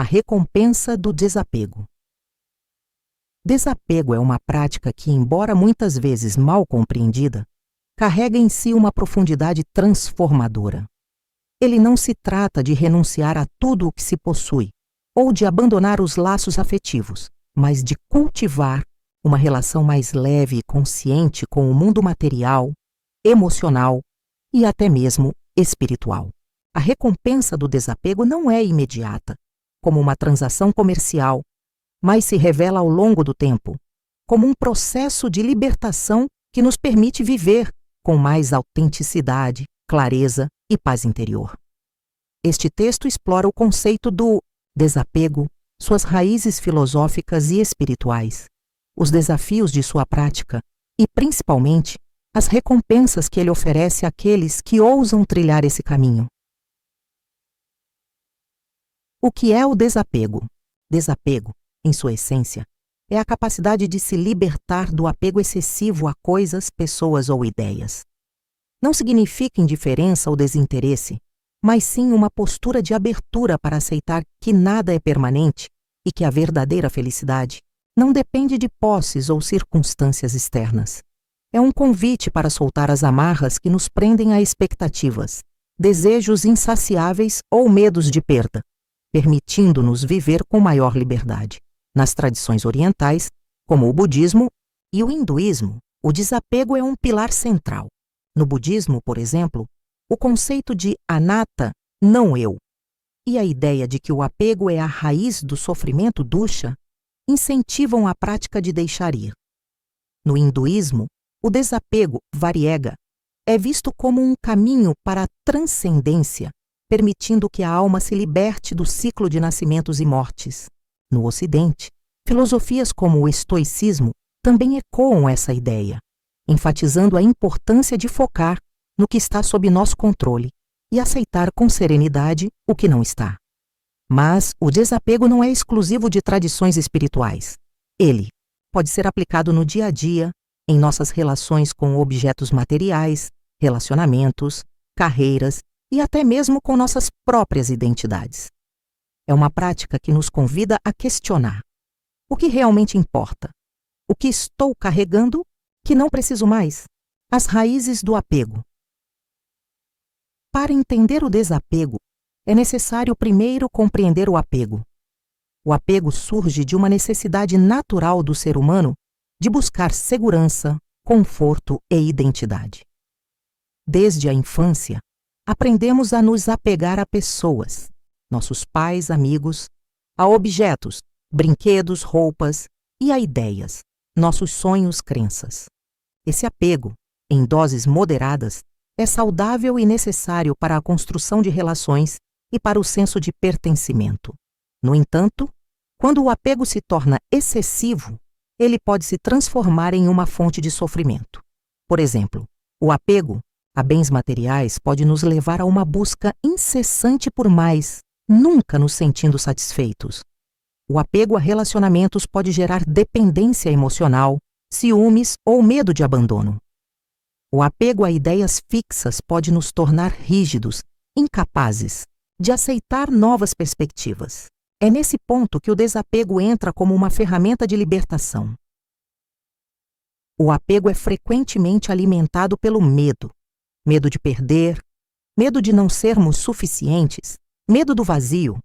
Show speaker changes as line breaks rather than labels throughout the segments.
A recompensa do desapego. Desapego é uma prática que, embora muitas vezes mal compreendida, carrega em si uma profundidade transformadora. Ele não se trata de renunciar a tudo o que se possui ou de abandonar os laços afetivos, mas de cultivar uma relação mais leve e consciente com o mundo material, emocional e até mesmo espiritual. A recompensa do desapego não é imediata, como uma transação comercial, mas se revela ao longo do tempo, como um processo de libertação que nos permite viver com mais autenticidade, clareza e paz interior. Este texto explora o conceito do desapego, suas raízes filosóficas e espirituais, os desafios de sua prática e, principalmente, as recompensas que ele oferece àqueles que ousam trilhar esse caminho. O que é o desapego? Desapego, em sua essência, é a capacidade de se libertar do apego excessivo a coisas, pessoas ou ideias. Não significa indiferença ou desinteresse, mas sim uma postura de abertura para aceitar que nada é permanente e que a verdadeira felicidade não depende de posses ou circunstâncias externas. É um convite para soltar as amarras que nos prendem a expectativas, desejos insaciáveis ou medos de perda, permitindo-nos viver com maior liberdade. Nas tradições orientais, como o budismo e o hinduísmo, o desapego é um pilar central. No budismo, por exemplo, o conceito de anatta, não eu, e a ideia de que o apego é a raiz do sofrimento dukkha, incentivam a prática de deixar ir. No hinduísmo, o desapego, variega, é visto como um caminho para a transcendência, permitindo que a alma se liberte do ciclo de nascimentos e mortes. No Ocidente, filosofias como o estoicismo também ecoam essa ideia, enfatizando a importância de focar no que está sob nosso controle e aceitar com serenidade o que não está. Mas o desapego não é exclusivo de tradições espirituais. Ele pode ser aplicado no dia a dia, em nossas relações com objetos materiais, relacionamentos, carreiras e até mesmo com nossas próprias identidades. É uma prática que nos convida a questionar: o que realmente importa? O que estou carregando que não preciso mais? As raízes do apego. Para entender o desapego, é necessário primeiro compreender o apego. O apego surge de uma necessidade natural do ser humano de buscar segurança, conforto e identidade. Desde a infância, aprendemos a nos apegar a pessoas, nossos pais, amigos, a objetos, brinquedos, roupas e a ideias, nossos sonhos, crenças. Esse apego, em doses moderadas, é saudável e necessário para a construção de relações e para o senso de pertencimento. No entanto, quando o apego se torna excessivo, ele pode se transformar em uma fonte de sofrimento. Por exemplo, o apego a bens materiais pode nos levar a uma busca incessante por mais, nunca nos sentindo satisfeitos. O apego a relacionamentos pode gerar dependência emocional, ciúmes ou medo de abandono. O apego a ideias fixas pode nos tornar rígidos, incapazes de aceitar novas perspectivas. É nesse ponto que o desapego entra como uma ferramenta de libertação. O apego é frequentemente alimentado pelo medo. Medo de perder, medo de não sermos suficientes, medo do vazio.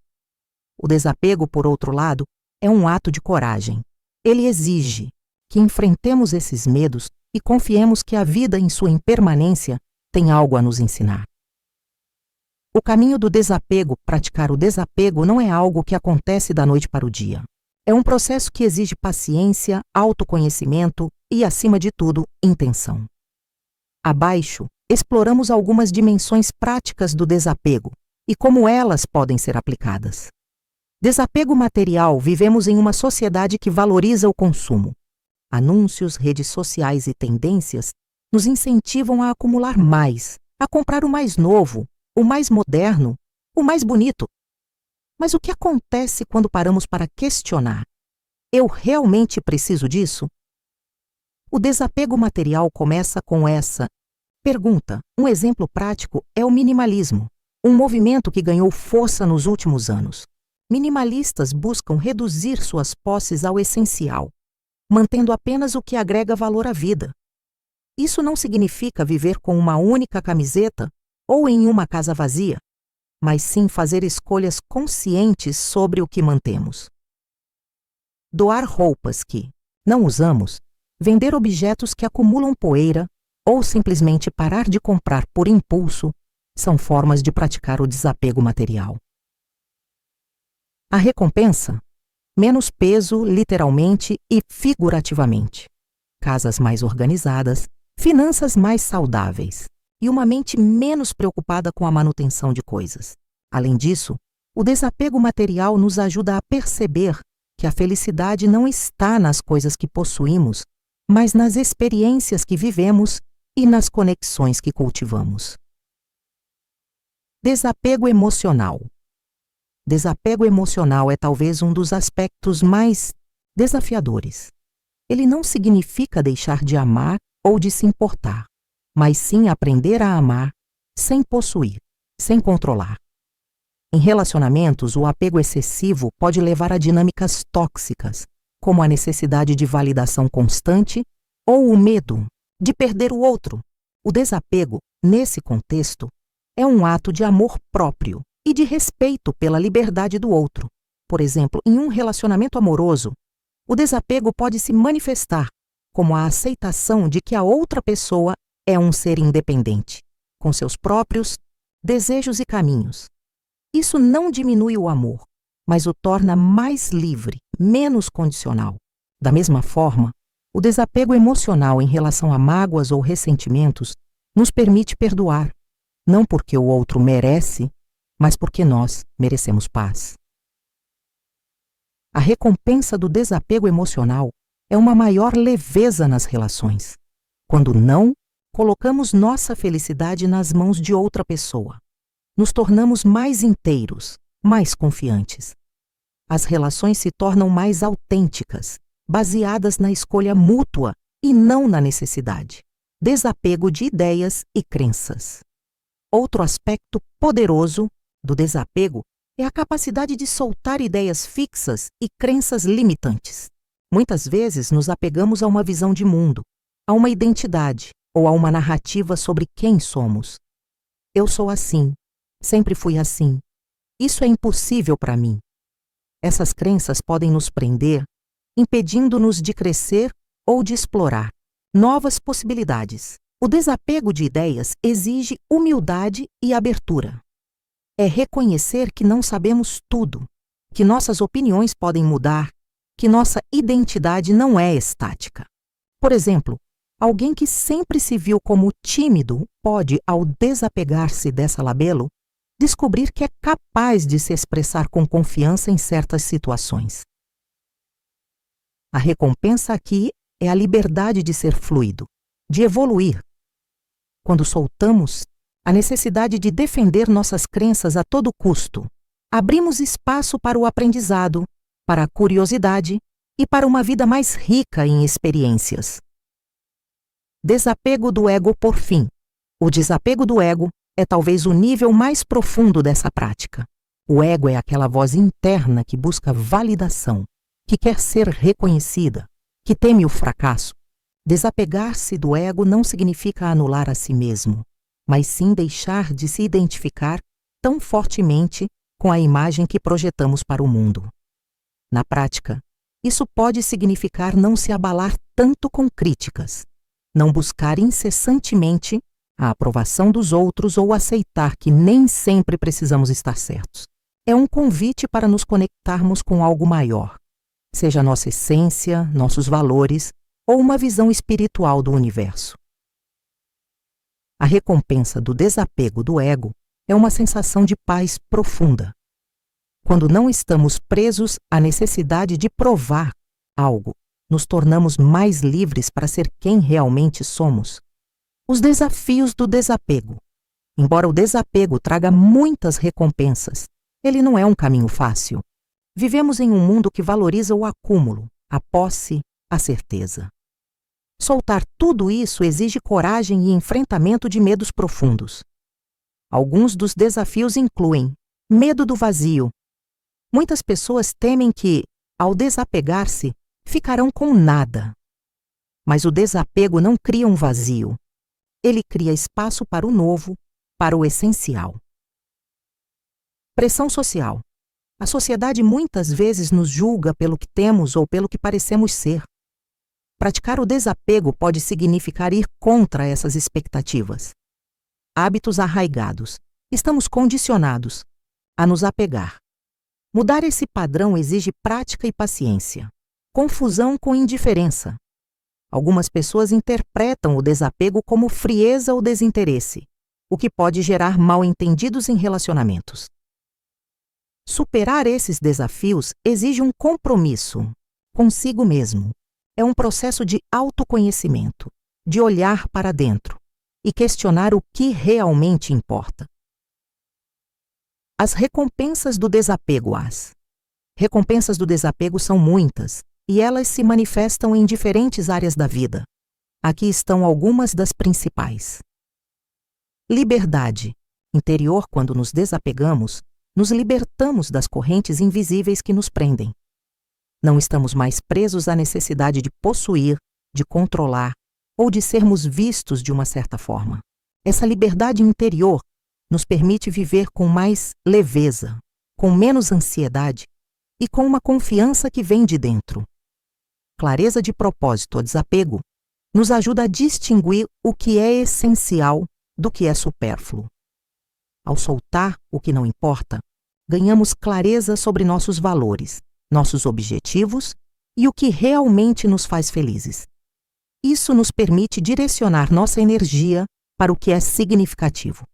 O desapego, por outro lado, é um ato de coragem. Ele exige que enfrentemos esses medos e confiemos que a vida em sua impermanência tem algo a nos ensinar. O caminho do desapego, praticar o desapego, não é algo que acontece da noite para o dia. É um processo que exige paciência, autoconhecimento e, acima de tudo, intenção. Abaixo, exploramos algumas dimensões práticas do desapego e como elas podem ser aplicadas. Desapego material. Vivemos em uma sociedade que valoriza o consumo. Anúncios, redes sociais e tendências nos incentivam a acumular mais, a comprar o mais novo, o mais moderno, o mais bonito. Mas o que acontece quando paramos para questionar? Eu realmente preciso disso? O desapego material começa com essa pergunta. Um exemplo prático é o minimalismo, um movimento que ganhou força nos últimos anos. Minimalistas buscam reduzir suas posses ao essencial, mantendo apenas o que agrega valor à vida. Isso não significa viver com uma única camiseta ou em uma casa vazia, mas sim fazer escolhas conscientes sobre o que mantemos. Doar roupas que não usamos, vender objetos que acumulam poeira ou simplesmente parar de comprar por impulso são formas de praticar o desapego material. A recompensa? Menos peso, literalmente e figurativamente. Casas mais organizadas, finanças mais saudáveis e uma mente menos preocupada com a manutenção de coisas. Além disso, o desapego material nos ajuda a perceber que a felicidade não está nas coisas que possuímos, mas nas experiências que vivemos e nas conexões que cultivamos. Desapego emocional. Desapego emocional é talvez um dos aspectos mais desafiadores. Ele não significa deixar de amar ou de se importar, mas sim aprender a amar sem possuir, sem controlar. Em relacionamentos, o apego excessivo pode levar a dinâmicas tóxicas, como a necessidade de validação constante ou o medo de perder o outro. O desapego, nesse contexto, é um ato de amor próprio e de respeito pela liberdade do outro. Por exemplo, em um relacionamento amoroso, o desapego pode se manifestar como a aceitação de que a outra pessoa é um ser independente, com seus próprios desejos e caminhos. Isso não diminui o amor, mas o torna mais livre, menos condicional. Da mesma forma, o desapego emocional em relação a mágoas ou ressentimentos nos permite perdoar, não porque o outro merece, mas porque nós merecemos paz. A recompensa do desapego emocional é uma maior leveza nas relações, quando não colocamos nossa felicidade nas mãos de outra pessoa. Nos tornamos mais inteiros, mais confiantes. As relações se tornam mais autênticas, baseadas na escolha mútua e não na necessidade. Desapego de ideias e crenças. Outro aspecto poderoso do desapego é a capacidade de soltar ideias fixas e crenças limitantes. Muitas vezes nos apegamos a uma visão de mundo, a uma identidade ou a uma narrativa sobre quem somos. Eu sou assim, sempre fui assim. Isso é impossível para mim. Essas crenças podem nos prender, impedindo-nos de crescer ou de explorar novas possibilidades. O desapego de ideias exige humildade e abertura. É reconhecer que não sabemos tudo, que nossas opiniões podem mudar, que nossa identidade não é estática. Por exemplo, alguém que sempre se viu como tímido pode, ao desapegar-se dessa labelo, descobrir que é capaz de se expressar com confiança em certas situações. A recompensa aqui é a liberdade de ser fluido, de evoluir. Quando soltamos a necessidade de defender nossas crenças a todo custo, abrimos espaço para o aprendizado, para a curiosidade e para uma vida mais rica em experiências. Desapego do ego por fim. O desapego do ego é talvez o nível mais profundo dessa prática. O ego é aquela voz interna que busca validação, que quer ser reconhecida, que teme o fracasso. Desapegar-se do ego não significa anular a si mesmo, mas sim deixar de se identificar tão fortemente com a imagem que projetamos para o mundo. Na prática, isso pode significar não se abalar tanto com críticas, não buscar incessantemente a aprovação dos outros ou aceitar que nem sempre precisamos estar certos. É um convite para nos conectarmos com algo maior, seja nossa essência, nossos valores ou uma visão espiritual do universo. A recompensa do desapego do ego é uma sensação de paz profunda. Quando não estamos presos à necessidade de provar algo, nos tornamos mais livres para ser quem realmente somos. Os desafios do desapego. Embora o desapego traga muitas recompensas, ele não é um caminho fácil. Vivemos em um mundo que valoriza o acúmulo, a posse, a certeza. Soltar tudo isso exige coragem e enfrentamento de medos profundos. Alguns dos desafios incluem medo do vazio, Muitas pessoas temem que, ao desapegar-se, ficarão com nada. Mas o desapego não cria um vazio. Ele cria espaço para o novo, para o essencial. Pressão social. A sociedade muitas vezes nos julga pelo que temos ou pelo que parecemos ser. Praticar o desapego pode significar ir contra essas expectativas. Hábitos arraigados. Estamos condicionados a nos apegar. Mudar esse padrão exige prática e paciência. Confusão com indiferença. Algumas pessoas interpretam o desapego como frieza ou desinteresse, o que pode gerar mal-entendidos em relacionamentos. Superar esses desafios exige um compromisso consigo mesmo. É um processo de autoconhecimento, de olhar para dentro e questionar o que realmente importa. As recompensas do desapego. As recompensas do desapego são muitas e elas se manifestam em diferentes áreas da vida. Aqui estão algumas das principais. Liberdade interior. Quando nos desapegamos, nos libertamos das correntes invisíveis que nos prendem. Não estamos mais presos à necessidade de possuir, de controlar ou de sermos vistos de uma certa forma. Essa liberdade interior nos permite viver com mais leveza, com menos ansiedade e com uma confiança que vem de dentro. Clareza de propósito, o desapego, nos ajuda a distinguir o que é essencial do que é supérfluo. Ao soltar o que não importa, ganhamos clareza sobre nossos valores, nossos objetivos e o que realmente nos faz felizes. Isso nos permite direcionar nossa energia para o que é significativo.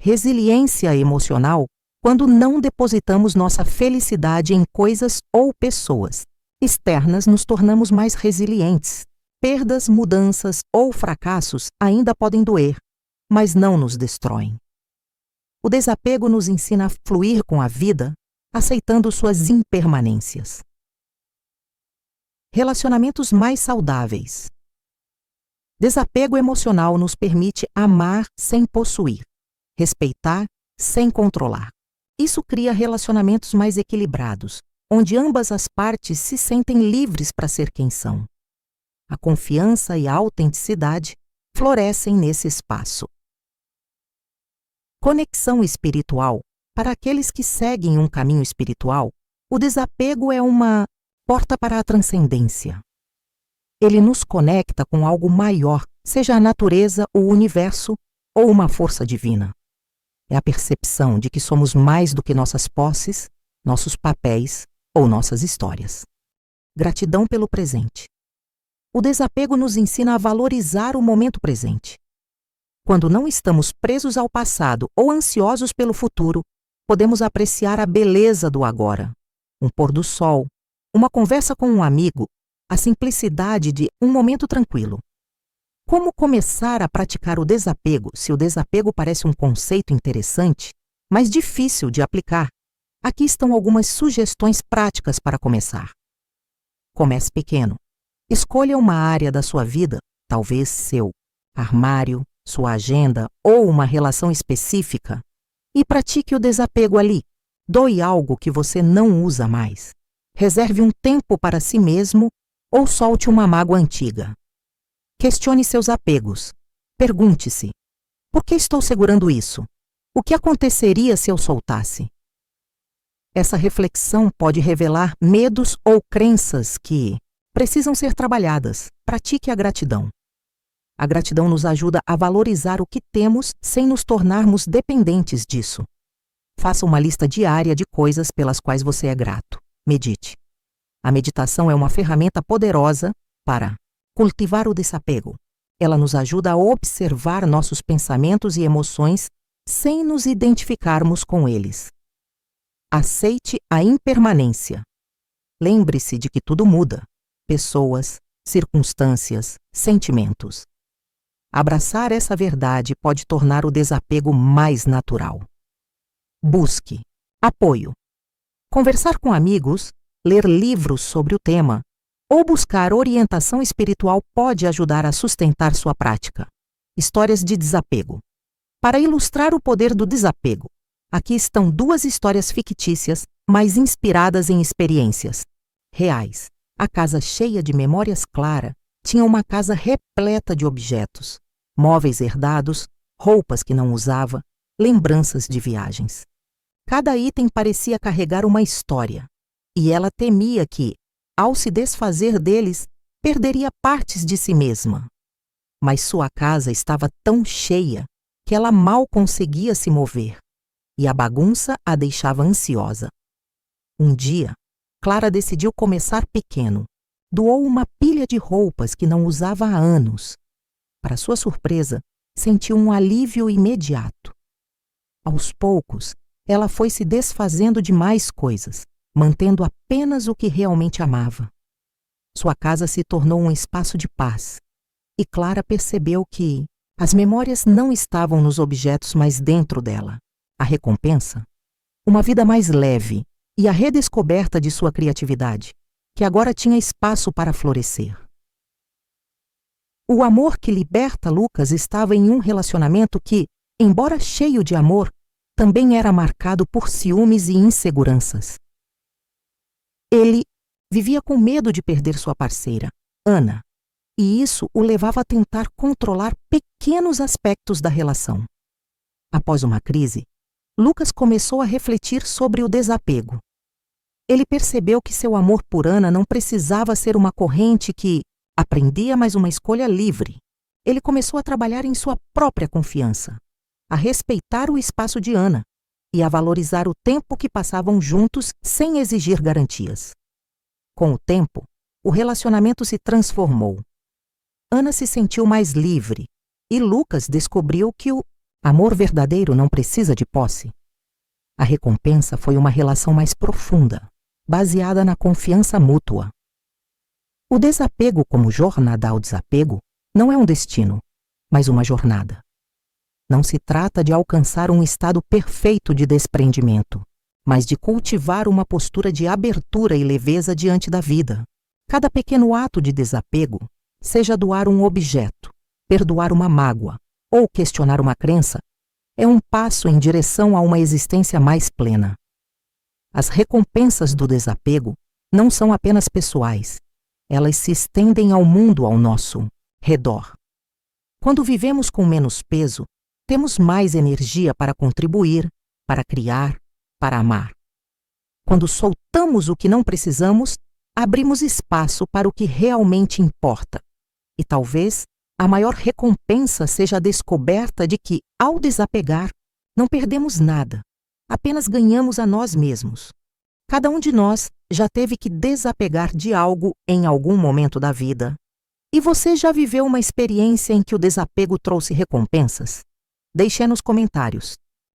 Resiliência emocional quando não depositamos nossa felicidade em coisas ou pessoas externas, nos tornamos mais resilientes. Perdas, mudanças ou fracassos ainda podem doer, mas não nos destroem. O desapego nos ensina a fluir com a vida, aceitando suas impermanências. Relacionamentos mais saudáveis. Desapego emocional nos permite amar sem possuir, respeitar sem controlar. Isso cria relacionamentos mais equilibrados, onde ambas as partes se sentem livres para ser quem são. A confiança e a autenticidade florescem nesse espaço. Conexão espiritual. Para aqueles que seguem um caminho espiritual, o desapego é uma porta para a transcendência. Ele nos conecta com algo maior, seja a natureza, o universo ou uma força divina. É a percepção de que somos mais do que nossas posses, nossos papéis ou nossas histórias. Gratidão pelo presente. O desapego nos ensina a valorizar o momento presente. Quando não estamos presos ao passado ou ansiosos pelo futuro, podemos apreciar a beleza do agora, um pôr do sol, uma conversa com um amigo, a simplicidade de um momento tranquilo. Como começar a praticar o desapego se o desapego parece um conceito interessante, mas difícil de aplicar? Aqui estão algumas sugestões práticas para começar. Comece pequeno. Escolha uma área da sua vida, talvez seu armário, sua agenda ou uma relação específica, e pratique o desapego ali. Doe algo que você não usa mais. Reserve um tempo para si mesmo ou solte uma mágoa antiga. Questione seus apegos. Pergunte-se: por que estou segurando isso? O que aconteceria se eu soltasse? Essa reflexão pode revelar medos ou crenças que precisam ser trabalhadas. Pratique a gratidão. A gratidão nos ajuda a valorizar o que temos sem nos tornarmos dependentes disso. Faça uma lista diária de coisas pelas quais você é grato. Medite. A meditação é uma ferramenta poderosa para cultivar o desapego. Ela nos ajuda a observar nossos pensamentos e emoções sem nos identificarmos com eles. Aceite a impermanência. Lembre-se de que tudo muda. Pessoas, circunstâncias, sentimentos. Abraçar essa verdade pode tornar o desapego mais natural. Busque apoio. Conversar com amigos, ler livros sobre o tema ou buscar orientação espiritual pode ajudar a sustentar sua prática. Histórias de desapego. Para ilustrar o poder do desapego, Aqui estão duas histórias fictícias, mas inspiradas em experiências reais. A casa cheia de memórias Clara tinha uma casa repleta de objetos, móveis herdados, roupas que não usava, lembranças de viagens. Cada item parecia carregar uma história, e ela temia que, ao se desfazer deles, perderia partes de si mesma. Mas sua casa estava tão cheia que ela mal conseguia se mover, e a bagunça a deixava ansiosa. Um dia, Clara decidiu começar pequeno. Doou uma pilha de roupas que não usava há anos. Para sua surpresa, sentiu um alívio imediato. Aos poucos, ela foi se desfazendo de mais coisas, mantendo apenas o que realmente amava. Sua casa se tornou um espaço de paz, e Clara percebeu que as memórias não estavam nos objetos, mas dentro dela. A recompensa? Uma vida mais leve e a redescoberta de sua criatividade, que agora tinha espaço para florescer. O amor que liberta Lucas estava em um relacionamento que, embora cheio de amor, também era marcado por ciúmes e inseguranças. Ele vivia com medo de perder sua parceira, Ana, e isso o levava a tentar controlar pequenos aspectos da relação. Após uma crise, Lucas começou a refletir sobre o desapego. Ele percebeu que seu amor por Ana não precisava ser uma corrente que aprendia, mas uma escolha livre. Ele começou a trabalhar em sua própria confiança, a respeitar o espaço de Ana e a valorizar o tempo que passavam juntos sem exigir garantias. Com o tempo, o relacionamento se transformou. Ana se sentiu mais livre e Lucas descobriu que o amor verdadeiro não precisa de posse. A recompensa foi uma relação mais profunda, baseada na confiança mútua. O desapego como jornada ao desapego não é um destino, mas uma jornada. Não se trata de alcançar um estado perfeito de desprendimento, mas de cultivar uma postura de abertura e leveza diante da vida. Cada pequeno ato de desapego, seja doar um objeto, perdoar uma mágoa ou questionar uma crença, é um passo em direção a uma existência mais plena. As recompensas do desapego não são apenas pessoais, elas se estendem ao mundo ao nosso redor. Quando vivemos com menos peso, temos mais energia para contribuir, para criar, para amar. Quando soltamos o que não precisamos, abrimos espaço para o que realmente importa. E talvez a maior recompensa seja a descoberta de que, ao desapegar, não perdemos nada, apenas ganhamos a nós mesmos. Cada um de nós já teve que desapegar de algo em algum momento da vida. E você já viveu uma experiência em que o desapego trouxe recompensas? Deixe nos comentários.